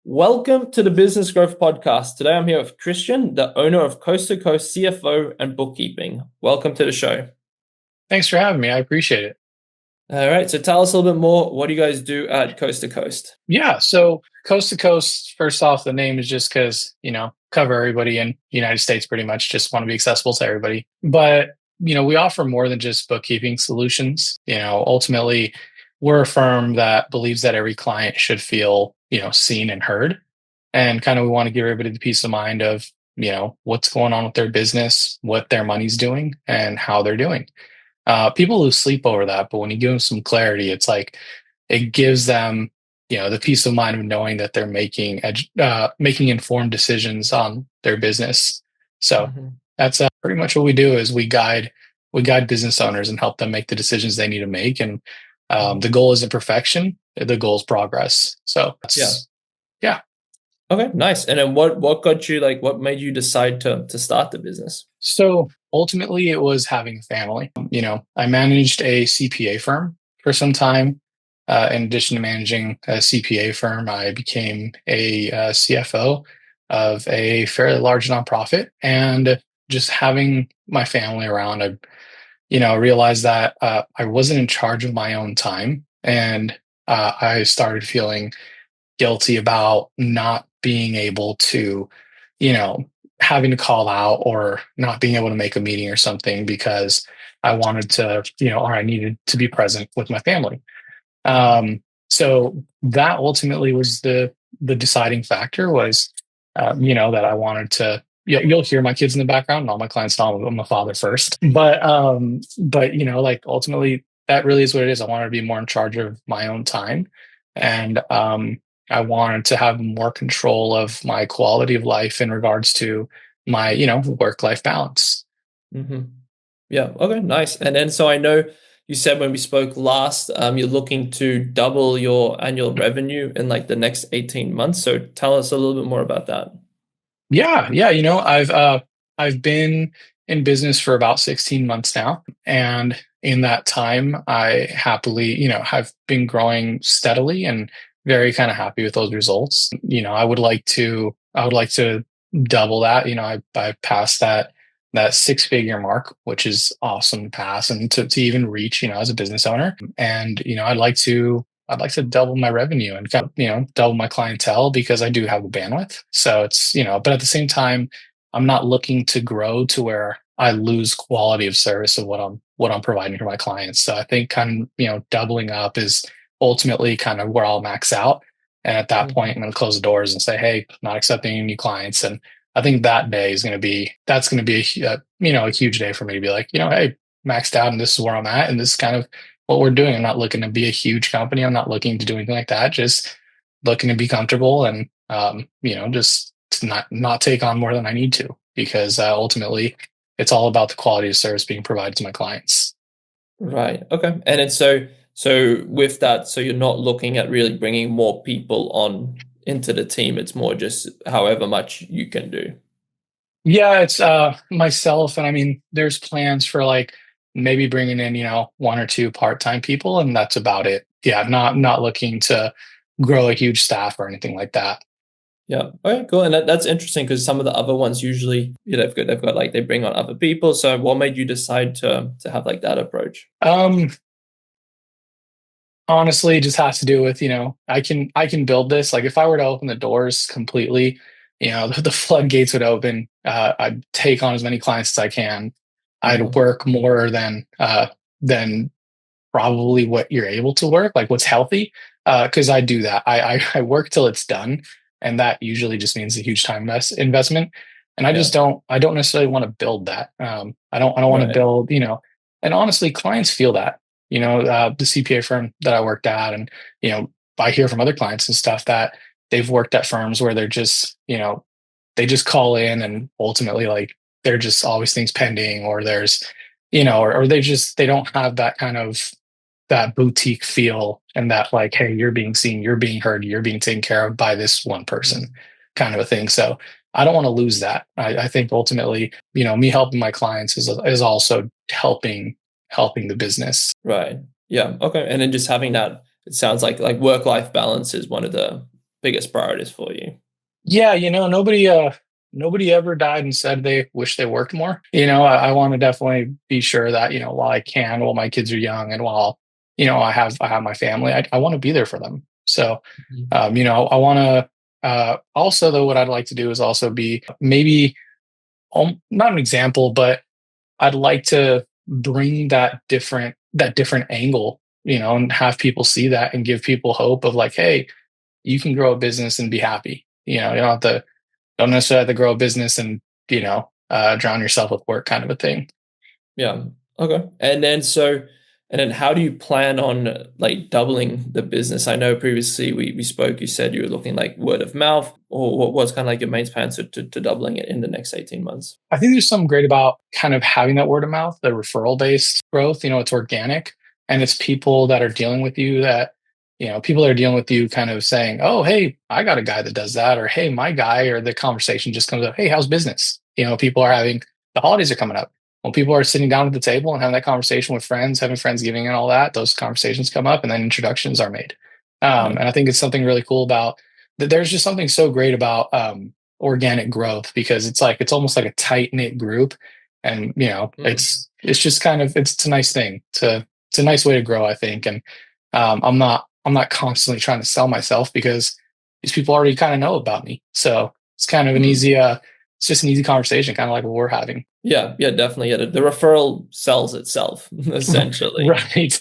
Welcome to the Business Growth Podcast. Today I'm here with Christian, the owner of Coast CFO and Bookkeeping. Welcome to the show. Thanks for having me. I appreciate it. All right, so tell us a little bit more. What do you guys do at Coast? Yeah. So coast to coast, first off, the name is just because, cover everybody in the United States pretty much, just want to be accessible to everybody. But, we offer more than just bookkeeping solutions. Ultimately, we're a firm that believes that every client should feel, seen and heard. And kind of we want to give everybody the peace of mind of, what's going on with their business, what their money's doing, and how they're doing. People lose sleep over that, but when you give them some clarity, it's like it gives them, the peace of mind of knowing that they're making informed decisions on their business. So that's pretty much what we do is we guide business owners and help them make the decisions they need to make. And the goal isn't perfection; the goal is progress. So yeah. Okay, nice. And then what got you what made you decide to start the business? So ultimately, it was having a family. I managed a CPA firm for some time. In addition to managing a CPA firm, I became a CFO of a fairly large nonprofit. And just having my family around, I realized that I wasn't in charge of my own time. And I started feeling guilty about not being able to, you know, having to call out or not being able to make a meeting or something because I wanted to, or I needed to be present with my family. So that ultimately was the deciding factor was, that I wanted to. Yeah, you'll hear my kids in the background, and all my clients know I'm a father first. But ultimately, that really is what it is. I wanted to be more in charge of my own time, and I wanted to have more control of my quality of life in regards to my, work life balance. hmm Yeah. Okay, nice. And then so I know you said when we spoke last, you're looking to double your annual revenue in the next 18 months. So tell us a little bit more about that. Yeah. I've been in business for about 16 months now, and in that time, I happily, have been growing steadily and very kind of happy with those results. I would like to double that. I passed that six-figure mark, which is awesome to pass and to even reach, as a business owner. And I'd like to double my revenue and kind of, double my clientele because I do have the bandwidth. So it's, but at the same time, I'm not looking to grow to where I lose quality of service of what I'm providing for my clients. So I think kind of, doubling up is ultimately kind of where I'll max out. And at that point, I'm going to close the doors and say, hey, not accepting any new clients. And I think that day is that's going to be a huge day for me to be like, hey, maxed out and this is where I'm at. And this is kind of what we're doing. I'm not looking to be a huge company. I'm not looking to do anything like that. Just looking to be comfortable and, just to not take on more than I need to, because ultimately it's all about the quality of service being provided to my clients. Right. Okay. And then so with that, so you're not looking at really bringing more people on into the team. It's more just however much you can do. Yeah, it's myself, and I mean, there's plans for like maybe bringing in, one or two part-time people, and that's about it. Yeah, not looking to grow a huge staff or anything like that. Yeah. Okay, cool. And that's interesting because some of the other ones usually, they've got they bring on other people. So what made you decide to have that approach? Um, Honestly, it just has to do with, I can build this. Like if I were to open the doors completely, the floodgates would open. I'd take on as many clients as I can. I'd Uh-huh. work more than probably what you're able to work, like what's healthy. Because I do that. I work till it's done, and that usually just means a huge time investment. And I Yeah. just don't necessarily want to build that. I don't want to Right. build, and honestly, clients feel that. The CPA firm that I worked at, and I hear from other clients and stuff that they've worked at firms where they're just, they just call in and ultimately like they're just always things pending, or there's, or they don't have that kind of that boutique feel, and that like, hey, you're being seen, you're being heard, you're being taken care of by this one person, Mhm. kind of a thing. So I don't want to lose that. I think ultimately, me helping my clients is also helping the business. Right. Yeah. Okay. And then just having that, it sounds like work-life balance is one of the biggest priorities for you. Yeah, nobody ever died and said they wish they worked more. I want to definitely be sure that, while I can, while my kids are young and while, I have my family, I want to be there for them. So, Mhm. I want to, also though, what I'd like to do is also be maybe, not an example, but I'd like to bring that different angle, and have people see that and give people hope of like, hey, you can grow a business and be happy. You don't necessarily have to grow a business and, drown yourself with work, kind of a thing. Yeah. Okay. And then how do you plan on like doubling the business? I know previously we spoke, you said you were looking like word of mouth, or what was kind of like your main plan to doubling it in the next 18 months? I think there's something great about kind of having that word of mouth, the referral based growth. It's organic and it's people that are dealing with you that, people that are dealing with you kind of saying, oh, hey, I got a guy that does that. Or, hey, my guy, or the conversation just comes up, hey, how's business? People are having, the holidays are coming up. When people are sitting down at the table and having that conversation with friends, having Friendsgiving and all that, those conversations come up and then introductions are made. Yeah. And I think it's something really cool about that. There's just something so great about, organic growth because it's almost like a tight knit group, and Mm. it's just kind of it's a nice thing to it's a nice way to grow, I think. And I'm not constantly trying to sell myself because these people already kind of know about me, so it's kind of an Mm. easy it's just an easy conversation, kind of like what we're having. Yeah, yeah, definitely. Yeah, the referral sells itself essentially. Right.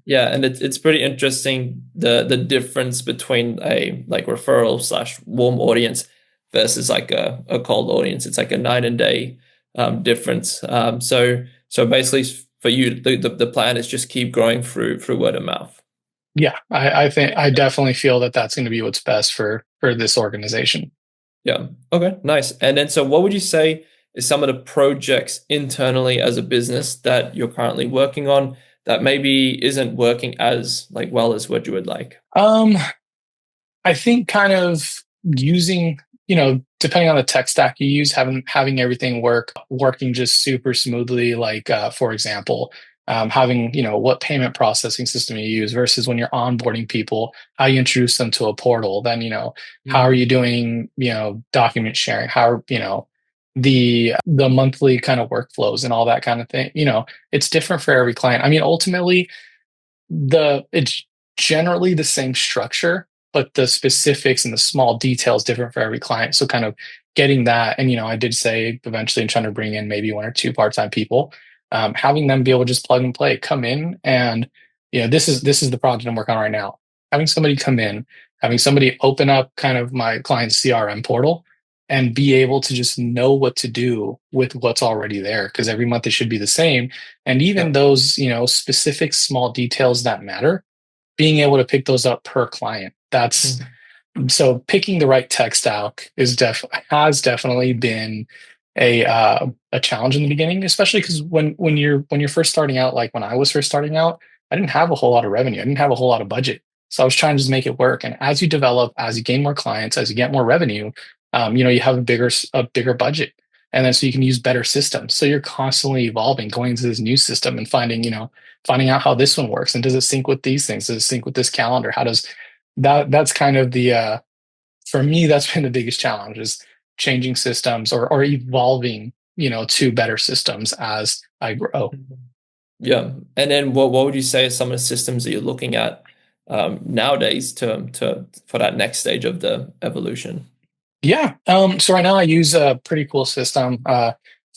Yeah, and it's pretty interesting the difference between a like referral slash warm audience versus like a cold audience. It's like a night and day difference. So basically for you, the plan is just keep growing through word of mouth. Yeah, I think I definitely feel that that's going to be what's best for this organization. Yeah. Okay, nice. And then so what would you say is some of the projects internally as a business that you're currently working on that maybe isn't working as like well as what you would like? um I think kind of using, depending on the tech stack you use, having everything working just super smoothly. Like, for example, having, what payment processing system you use versus when you're onboarding people, how you introduce them to a portal. Then, how are you Mm. doing, document sharing? How are, the monthly kind of workflows and all that kind of thing. It's different for every client. I mean, ultimately, it's generally the same structure, but the specifics and the small details different for every client. So kind of getting that, and I did say eventually I'm trying to bring in maybe one or two part-time people, having them be able to just plug and play, come in, and this is the project I'm working on right now. Having somebody come in, having somebody open up kind of my client's CRM portal and be able to just know what to do with what's already there, because every month it should be the same, and Yeah. even those, specific small details that matter, being able to pick those up per client. That's Mhm. so picking the right tech stack has definitely been a challenge in the beginning, especially because when you're first starting out, like when I was first starting out, I didn't have a whole lot of revenue. I didn't have a whole lot of budget. So I was trying to just make it work. And as you develop, as you gain more clients, as you get more revenue, you have a bigger budget. And then so you can use better systems. So you're constantly evolving, going into this new system and finding out how this one works. And does it sync with these things? Does it sync with this calendar? How does that's kind of the for me, that's been the biggest challenge, is changing systems, or evolving, to better systems as I grow. Mhm. Yeah. And then what would you say are some of the systems that you're looking at nowadays to for that next stage of the evolution? Yeah. So right now I use a pretty cool system,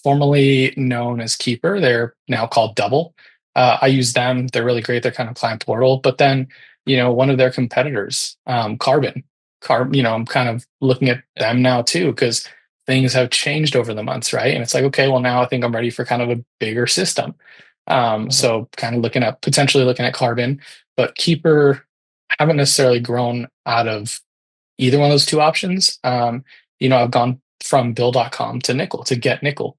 formerly known as Keeper. They're now called Double. I use them. They're really great. They're kind of client portal. But then, one of their competitors, Carbon, I'm kind of looking at Yeah. them now too, because things have changed over the months, right? And it's like, okay, well, now I think I'm ready for kind of a bigger system. Uh-huh. So kind of potentially looking at Carbon, but Keeper haven't necessarily grown out of either one of those two options. I've gone from bill.com to nickel, to get nickel.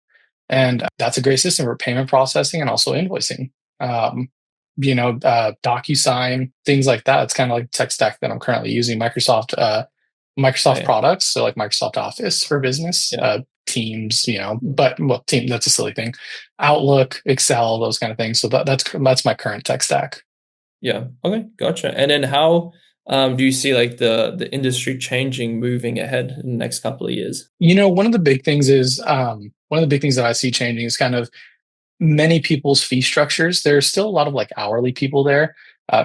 And that's a great system for payment processing and also invoicing. DocuSign, things like that. It's kind of like tech stack that I'm currently using. Microsoft Okay. products, so like Microsoft Office for business, Yeah. Teams, but well, Team, that's a silly thing. Outlook, Excel, those kind of things. So that's my current tech stack. Yeah. Okay. Gotcha. And then how Do you see like the industry changing, moving ahead in the next couple of years? One of the big things is one of the big things that I see changing is kind of many people's fee structures. There's still a lot of like hourly people there.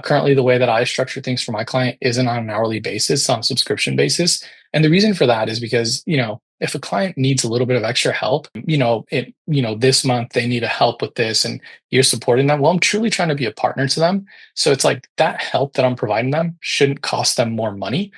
Currently, the way that I structure things for my client isn't on an hourly basis, it's on a subscription basis. And the reason for that is because, if a client needs a little bit of extra help, this month they need a help with this and you're supporting them. Well, I'm truly trying to be a partner to them. So it's like that help that I'm providing them shouldn't cost them more money.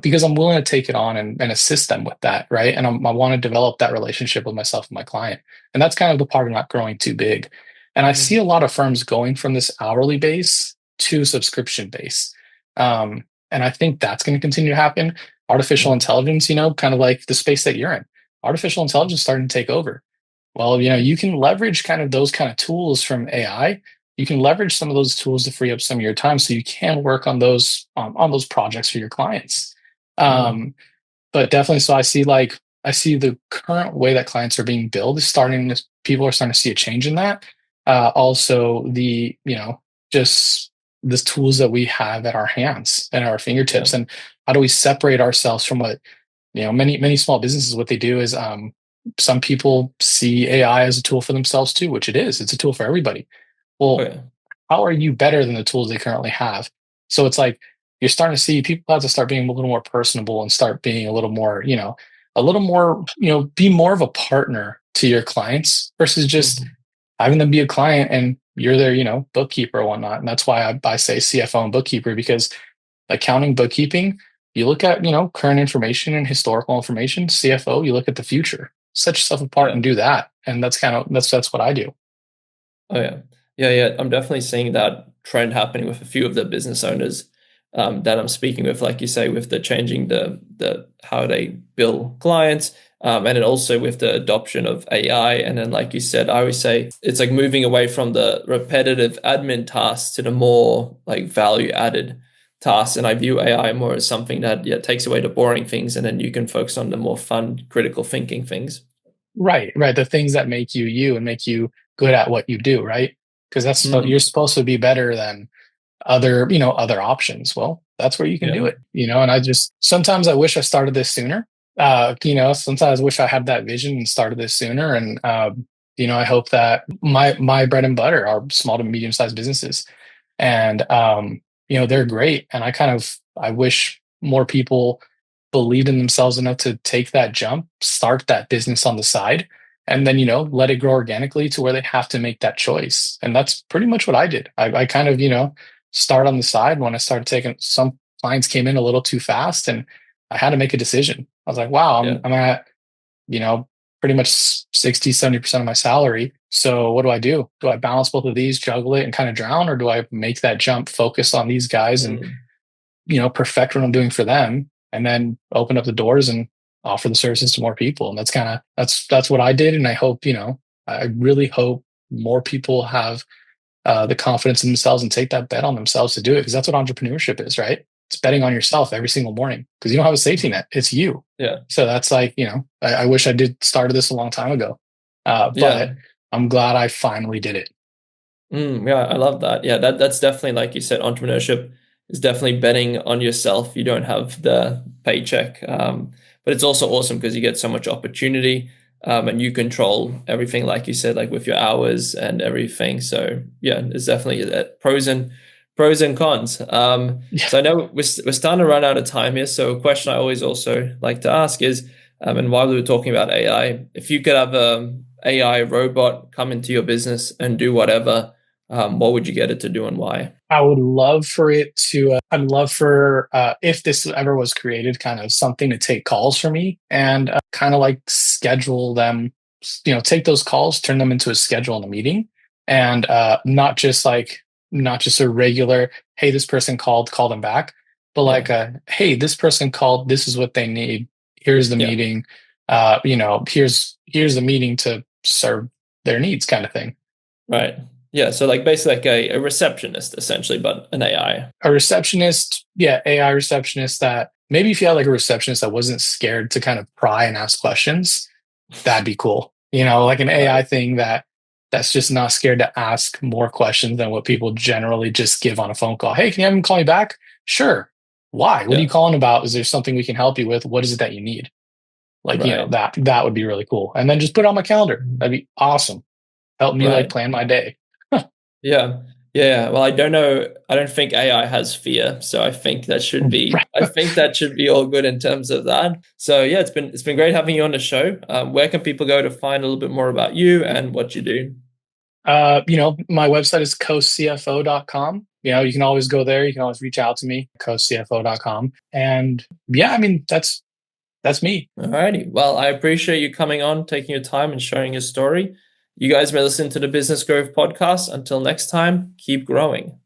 Because I'm willing to take it on and assist them with that, right? And I want to develop that relationship with myself and my client. And that's kind of the part of not growing too big. And I see Mm, a lot of firms going from this hourly base to subscription base. And I think that's going to continue to happen. Artificial mm, intelligence, kind of like the space that you're in. Artificial intelligence starting to take over. Well, mm. you can leverage kind of those kind of tools from AI. You can leverage some of those tools to free up some of your time, so you can work on those projects for your clients. Mm. Um, but definitely, so I see the current way that clients are being billed is starting to people are starting to see a change in that. Also, the just the tools that we have at our hands and our Yeah. fingertips, and how do we separate ourselves from what many small businesses, what they do is some people see AI as a tool for themselves too, which it is. It's a tool for everybody. Oh Well, yeah. how are you better than the tools they currently have? So it's like you're starting to see people have to start being a little more personable and start being a little more, be more of a partner to your clients versus just Mhm. having them be a client and you're their, bookkeeper or whatnot. And that's why I say CFO and bookkeeper, because accounting, bookkeeping, you look at, current information and historical information. CFO, you look at the future. Set yourself apart Yeah. and do that. And that's what I do. Oh yeah, yeah, yeah. I'm definitely seeing that trend happening with a few of the business owners that I'm speaking with, like you say, with the changing the how they bill clients, and then also with the adoption of AI. And then, like you said, I always say it's like moving away from the repetitive admin tasks to the more like value added tasks. And I view AI more as something that takes away the boring things, and then you can focus on the more fun, critical thinking things. Right, right. The things that make you you and make you good at what you do, right? Because you're Mm, supposed to be better than other options. Well, that's where you can yeah, do it, and I just sometimes I wish I started this sooner. Sometimes I wish I had that vision and started this sooner. And I hope that my bread and butter are small to medium sized businesses. And they're great. And I wish more people believed in themselves enough to take that jump, start that business on the side, and then let it grow organically to where they have to make that choice. And that's pretty much what I did. I kind of start on the side. When I started taking, some clients came in a little too fast, and I had to make a decision. I was like, wow, yeah, I'm at you know, pretty much 60, 70% of my salary. So what do I do? Do I balance both of these, juggle it and kind of drown, or do I make that jump, focus on these guys and, mm, perfect what I'm doing for them, and then open up the doors and offer the services to more people? And that's what I did. And I hope, I really hope more people have the confidence in themselves and take that bet on themselves to do it. Because that's what entrepreneurship is, right? It's betting on yourself every single morning because you don't have a safety net. It's you. yeah, So that's like, I wish I did started this a long time ago. But yeah. I'm glad I finally did it. Yeah, I love that. Yeah, that's definitely like you said, entrepreneurship is definitely betting on yourself. You don't have the paycheck, but it's also awesome because you get so much opportunity, and you control everything, like you said, like with your hours and everything. So yeah, it's definitely pros and cons. Yeah, So I know we're starting to run out of time here. So a question I always also like to ask is, and while we were talking about AI, if you could have a AI robot come into your business and do whatever, what would you get it to do and why? I would love for it to, I'd love for, if this ever was created, kind of something to take calls for me and kind of like schedule them, take those calls, turn them into a schedule in a meeting, and not just a regular, hey, this person called, call them back, but Yeah, like hey, this person called, this is what they need. Here's the yeah, meeting. Here's the meeting to serve their needs, kind of thing. right. Yeah, so like basically like a receptionist essentially, but an AI. A receptionist, yeah, AI receptionist that maybe if you had like a receptionist that wasn't scared to kind of pry and ask questions, that'd be cool. Like an Right. AI thing that's just not scared to ask more questions than what people generally just give on a phone call. Hey, can you have him call me back? Sure. Why? What are you Yeah. calling about? Is there something we can help you with? What is it that you need? Like, Right. that would be really cool. And then just put it on my calendar. That'd be awesome. Help me like Right. plan my day. Yeah. Yeah. Well, I don't know. I don't think AI has fear. So I think that should be, I think that should be all good in terms of that. So yeah, it's been great having you on the show. Where can people go to find a little bit more about you and what you do? My website is coastcfo.com. You can always go there. You can always reach out to me, coastcfo.com. And yeah, I mean, that's me. Alrighty. Well, I appreciate you coming on, taking your time and sharing your story. You guys may listen to the Business Growth Podcast. Until next time, keep growing.